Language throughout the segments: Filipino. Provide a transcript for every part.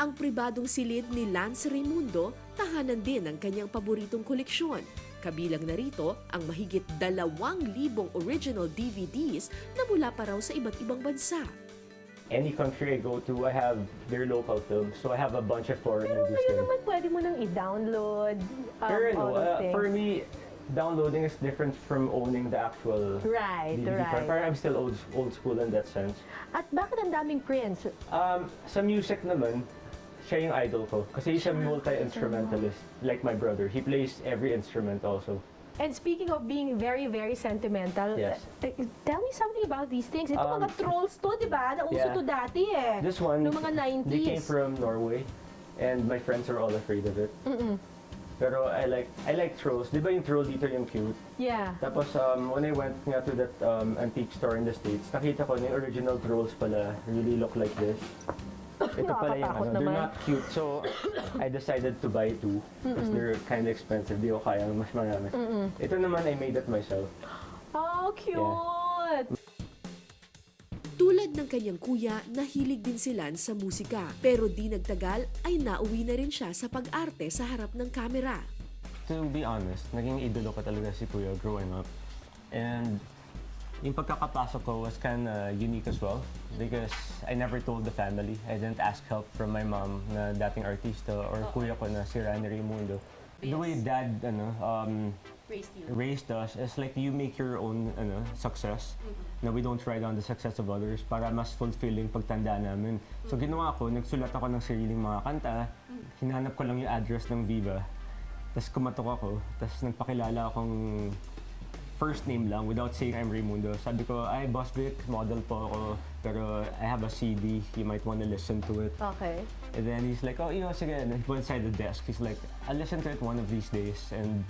Ang pribadong silid ni Lance Raimundo, tahanan din ng kanyang paboritong koleksyon. Kabilang narito ang mahigit 2,000 original DVDs na mula pa raw sa iba't ibang bansa. Any country I go to, I have their local films. So I have a bunch of foreign Pero movies ngayon there. naman pwede mo nang i-download Pero all those things. for me, downloading is different from owning the actual Right, DVD. right. Parang I'm still old school in that sense. At bakit ang daming prints? Sa music naman, siya yung idol ko. Kasi he's a multi-instrumentalist, like my brother. He plays every instrument also. And speaking of being very, very sentimental, Yes. Tell me something about these things. Ito mga trolls to, di ba? Nauso Yeah. to dati eh. This one, Noong mga 90s. they came from Norway, and my friends are all afraid of it. Pero I like trolls. Di ba yung troll dito yung cute? Yeah. Tapos when I went nga to that antique store in the States, nakita ko na yung original trolls pala really look like this. Ito pala yung Nakakatakot they're naman. not cute. So I decided to buy 2 because they're kind of expensive. Di ko kaya ng mas marami. Ito naman, I made it myself. Oh, cute! Tulad ng kanyang kuya, nahilig din si Lance sa musika. Pero di nagtagal ay nauwi na rin siya sa pag-arte sa harap ng kamera. To be honest, naging idolo ko talaga si Kuya growing up. And yung pagkakapasok ko was kind of unique as well because I never told the family. I didn't ask help from my mom na dating artista or kuya ko na si Rani Raimundo. The way dad raised us is like you make your own success na we don't ride on the success of others para mas fulfilling pagtanda namin. So ginawa ko, nagsulat ako ng sariling mga kanta, hinanap ko lang yung address ng Viva, tapos kumatok ako, tapos nagpakilala akong first name lang without saying I'm Raimundo. Sabi ko, ay Boss Vic, model po ako, pero I have a CD, you might want to listen to it. Okay. And then he's like, oh, sige, and he went inside the desk. He's like, I'll listen to it one of these days and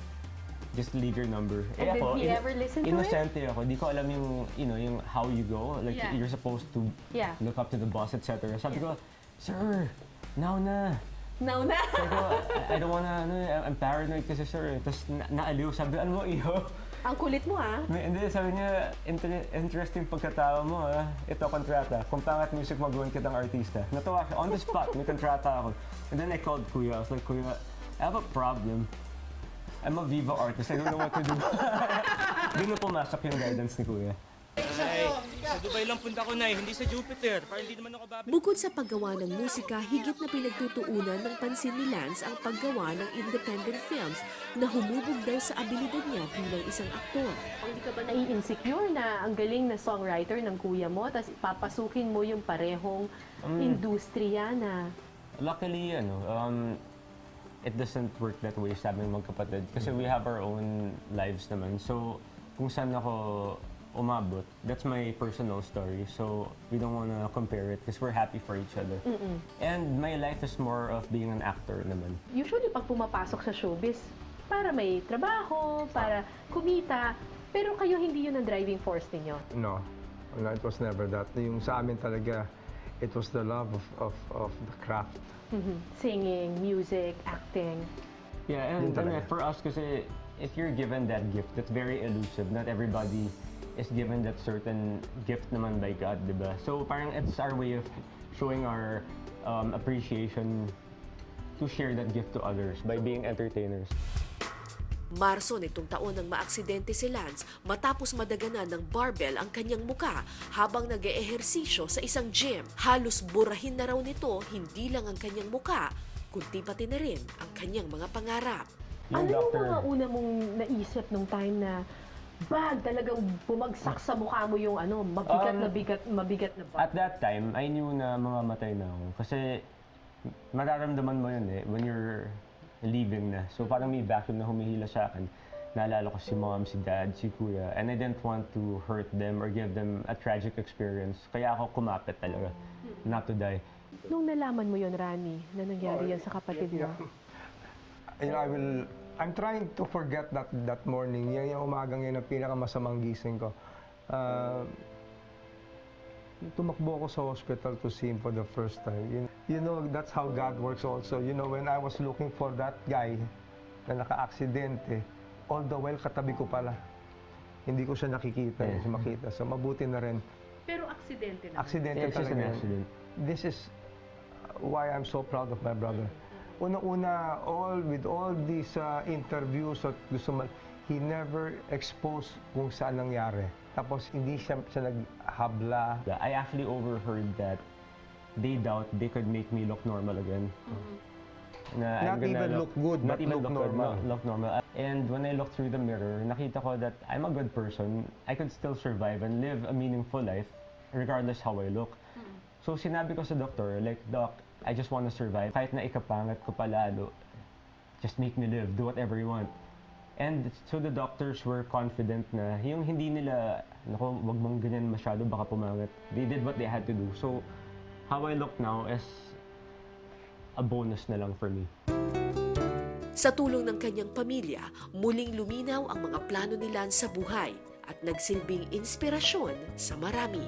just leave your number. And did he ever listen to it? Inosente ako. Di ko alam yung how you go. Like, Yeah. you're supposed to Yeah. look up to the boss, etc. Sabi ko, sir, now na. Now na! Sabi ko, I don't wanna, I'm paranoid kasi sir. Tapos naaliw, sabi ko, ano mo, iho? Ang kulit mo ha? Hindi, sabi niya, interesting pagkatao mo ha. Ito, kontrata. Kung pangat music, magawan kitang artista. Natawa siya, on the spot, may kontrata ako. And then I called Kuya. I was like, Kuya, I have a problem. I'm a Viva artist. I don't know what to do. Doon na pumasok yung guidance ni Kuya. Ay, sa Dubai lang punta ko na hindi sa Jupiter. Para hindi naman ako babalik. Bukod sa paggawa ng musika, higit na pinagtutuunan ng pansin ni Lance ang paggawa ng independent films na humubog daw sa abilidad niya bilang isang aktor. Hindi ka ba nai-insecure na ang galing na songwriter ng kuya mo, tapos papasukin mo yung parehong industriya na... Luckily, it doesn't work that way sa aming magkapatid. Kasi we have our own lives naman. So, kung saan ako umabot, that's my personal story. So, we don't wanna compare it because we're happy for each other. And my life is more of being an actor naman. Usually, pag pumapasok sa showbiz, para may trabaho, para kumita, pero kayo hindi yun ang driving force ninyo. No, it was never that. Yung sa amin talaga, it was the love of the craft. Singing, music, acting. Yeah, Yun and talaga. for us kasi, if you're given that gift, that's very elusive. Not everybody is given that certain gift naman by God, di ba? So parang it's our way of showing our appreciation to share that gift to others by being entertainers. Marso nitong taon nang maaksidente si Lance matapos madaganan ng barbell ang kanyang muka habang nag-eehersisyo sa isang gym. Halos burahin na raw nito hindi lang ang kanyang muka, kundi pati na rin ang kanyang mga pangarap. Ano yung mga una mong naisip nung time na talagang bumagsak sa mukha mo yung mabigat na bag? At that time, I knew na mamamatay na ako. Kasi mararamdaman mo yun when you're leaving na. So parang may vacuum na humihila sa akin. Naalala ko si mom, si dad, si kuya. And I didn't want to hurt them or give them a tragic experience. Kaya ako kumapit talaga, not to die. Nung nalaman mo yun, Rani, na nangyari yan sa kapatid mo? I'm trying to forget that morning. Yan yung umagang yun ang pinakamasamang gising ko. Tumakbo ako sa hospital to see him for the first time. You know, that's how God works also. You know, when I was looking for that guy na naka-aksidente, all the while katabi ko pala. Hindi ko siya nakikita, makita. So mabuti na rin. Pero aksidente Aksidente Yeah, it's just an talaga. accident. This is why I'm so proud of my brother. Unang-una, with all these interviews at gusto man, he never exposed kung saan nangyari. Tapos hindi siya naghabla. I actually overheard that they doubt they could make me look normal again. Na I'm Not gonna even look good, not but even look look good, normal. look normal. And when I looked through the mirror, nakita ko that I'm a good person. I could still survive and live a meaningful life regardless how I look. So sinabi ko sa doktor, like, Doc, I just want to survive. Kahit na ikapangat ko palalo, just make me live, do whatever you want. And so the doctors were confident na yung hindi nila, naku, wag mong ganyan masyado, baka pumangat. They did what they had to do. So how I look now is a bonus na lang for me. Sa tulong ng kanyang pamilya, muling luminaw ang mga plano ni Lance sa buhay at nagsilbing inspirasyon sa marami.